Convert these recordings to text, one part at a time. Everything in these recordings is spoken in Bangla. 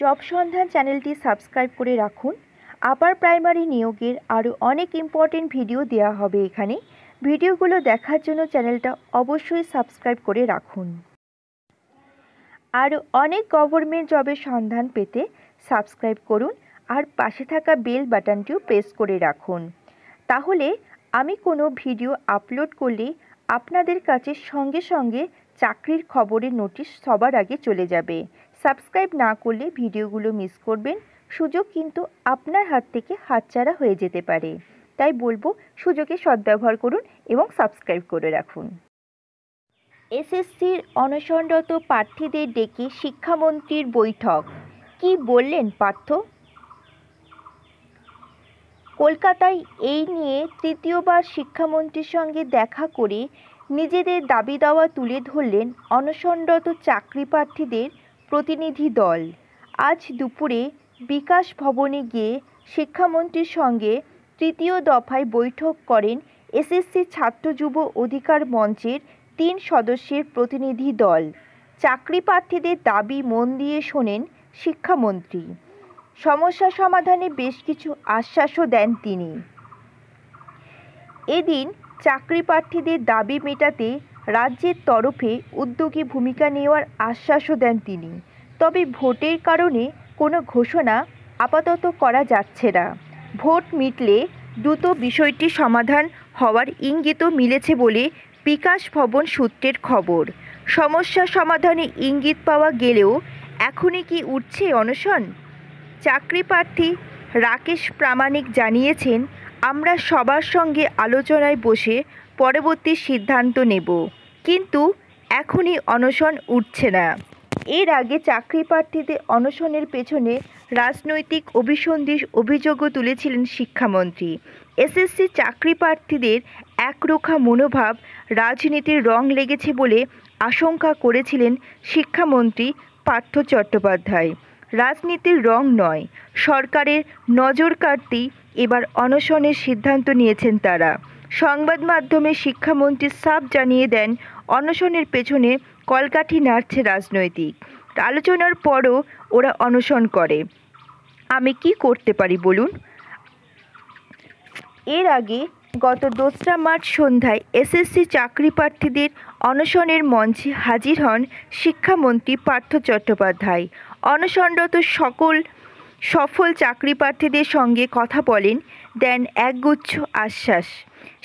জব সন্ধান চ্যানেলটি সাবস্ক্রাইব করে রাখুন। আপার প্রাইমারি নিয়োগের আরও অনেক ইম্পর্টেন্ট ভিডিও দেওয়া হবে এখানে। ভিডিওগুলো দেখার জন্য চ্যানেলটা অবশ্যই সাবস্ক্রাইব করে রাখুন। আরও অনেক গভর্নমেন্ট জবের সন্ধান পেতে সাবস্ক্রাইব করুন আর পাশে থাকা বেল বাটনটিও প্রেস করে রাখুন। তাহলে আমি কোনো ভিডিও আপলোড করলে আপনাদের কাছে সঙ্গে সঙ্গে চাকরির খবরের নোটিশ সবার আগে চলে যাবে। সাবস্ক্রাইব না করলে ভিডিওগুলো মিস করবেন, সুযোগ কিন্তু আপনার হাত থেকে হাতছাড়া হয়ে যেতে পারে। তাই বলবো সুযোগে সদ্ব্যবহার করুন এবং সাবস্ক্রাইব করে রাখুন। এসএসসির অনশনরত প্রার্থীদের ডেকে শিক্ষামন্ত্রীর বৈঠক, কি বললেন পার্থ? কলকাতায় এই নিয়ে তৃতীয়বার শিক্ষামন্ত্রীর সঙ্গে দেখা করে নিজেদের দাবি দাওয়া তুলে ধরলেন অনশনরত চাকরি প্রার্থীদের প্রতিনিধি দল। আজ দুপুরে বিকাশ ভবনে গিয়ে শিক্ষামন্ত্রীর সঙ্গে তৃতীয় দফায় বৈঠক করেন এসএসসি ছাত্র যুব অধিকার মঞ্চের 3 সদস্যের প্রতিনিধি দল। চাকরি প্রার্থীদের দাবি মন দিয়ে শোনেন শিক্ষামন্ত্রী। সমস্যা সমাধানে বেশ কিছু আশ্বাসও দেন তিনি। এদিন চাকরি প্রার্থীদের দাবি মেটাতে রাজ্যের তরফে উদ্যোগী ভূমিকা নেওয়ার আশ্বাসও দেন তিনি। তবে ভোটের কারণে কোনো ঘোষণা আপাতত করা যাচ্ছে না। ভোট মিটলে দ্রুত বিষয়টি সমাধান হওয়ার ইঙ্গিতও মিলেছে বলে বিকাশ ভবন সূত্রের খবর। সমস্যা সমাধানে ইঙ্গিত পাওয়া গেলেও এখনই কি উঠছে অনশন? চাকরি প্রার্থী রাকেশ প্রামাণিক জানিয়েছেন, আমরা সবার সঙ্গে আলোচনায় বসে পরবর্তী সিদ্ধান্ত নেব, কিন্তু এখনই অনশন উঠছে না। এর আগে চাকরি প্রার্থীদের অনশনের পেছনে রাজনৈতিক অভিসন্ধির অভিযোগও তুলেছিলেন শিক্ষামন্ত্রী। এসএসসি চাকরি প্রার্থীদের একরোখা মনোভাব রাজনীতির রং লেগেছে বলে আশঙ্কা করেছিলেন শিক্ষামন্ত্রী পার্থ চট্টোপাধ্যায়। রাজনীতির রং নয়, সরকারের নজর কাড়তেই এবার অনশনের সিদ্ধান্ত নিয়েছেন তারা। সংবাদ মাধ্যমে শিক্ষামন্ত্রী সাফ জানিয়ে দেন, অনশনের পেছনে কলকাঠি নাড়ছে রাজনৈতিক আলোচনার পরও ওরা অনশন করে। আমি কি করতে পারি বলুন? এর আগে গত 2রা মার্চ সন্ধ্যায় এসএসসি চাকরি প্রার্থীদের অনশনের মঞ্চে হাজির হন শিক্ষামন্ত্রী পার্থ চট্টোপাধ্যায়। অনশনরত সফল চাকরি প্রার্থীদের সঙ্গে কথা বলেন, দেন একগুচ্ছ আশ্বাস।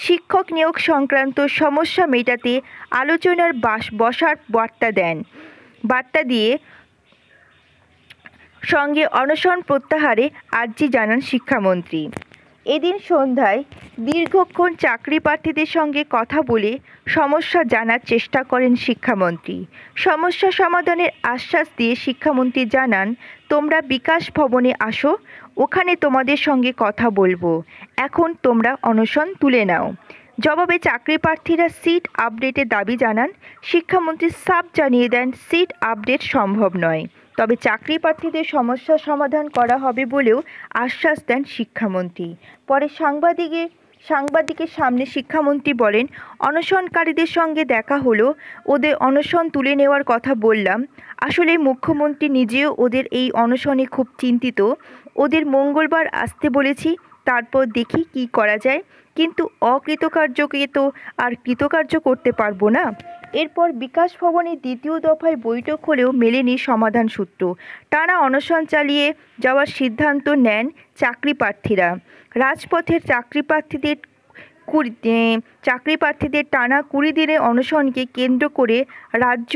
শিক্ষক নিয়োগ সংক্রান্ত সমস্যা মেটাতে আলোচনার বসার বার্তা দিয়ে সঙ্গে অনশন প্রত্যাহারে আর্জি জানান শিক্ষামন্ত্রী। এদিন সন্ধ্যায় দীর্ঘক্ষণ চাকরি প্রার্থীদের সঙ্গে কথা বলে সমস্যা জানার চেষ্টা করেন শিক্ষামন্ত্রী। সমস্যা সমাধানের আশ্বাস দিয়ে শিক্ষামন্ত্রী জানান, তোমরা বিকাশ ভবনে আসো, ওখানে তোমাদের সঙ্গে কথা বলবো। এখন তোমরা অনশন তুলে নাও। জবাবে চাকরি প্রার্থীরা সিট আপডেটের দাবি জানান। শিক্ষামন্ত্রী সাফ জানিয়ে দেন, সিট আপডেট সম্ভব নয়, তবে চাকরি প্রার্থীদের সমস্যা সমাধান করা হবে বলেও আশ্বাস দেন শিক্ষামন্ত্রী। পরে সাংবাদিকের সামনে শিক্ষামন্ত্রী বলেন, অনশনকারীদের সঙ্গে দেখা হলো, ওদের অনশন তুলে নেওয়ার কথা বললাম। আসলে মুখ্যমন্ত্রী নিজেও ওদের এই অনশনে খুব চিন্তিত। ওদের মঙ্গলবার আসতে বলেছি, তারপর দেখি কি করা যায়, কিন্তু অকৃতকার্যকে তো আর কৃতকার্য করতে পারবো না। এরপর বিকাশ ভবনে দ্বিতীয় দফায় বৈঠক হলেও মেলেনি সমাধান সূত্র। টানা অনশন চালিয়ে যাওয়ার সিদ্ধান্ত নেন চাকরি প্রার্থীরা। রাজপথের চাকরি প্রার্থীদের টানা 20 দিনের অনশনকে কেন্দ্র করে রাজ্য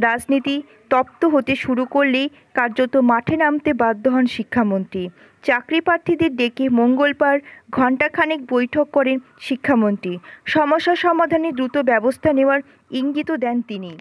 রাজনীতি তপ্ত হতে শুরু করলেই কার্যত মাঠে নামতে বাধ্য হন শিক্ষামন্ত্রী। চাকরি প্রার্থীদের ডেকে মঙ্গলবার ঘণ্টাখানেক বৈঠক করেন শিক্ষামন্ত্রী। সমস্যা সমাধানে দ্রুত ব্যবস্থা নেওয়ার ইঙ্গিতও দেন তিনি।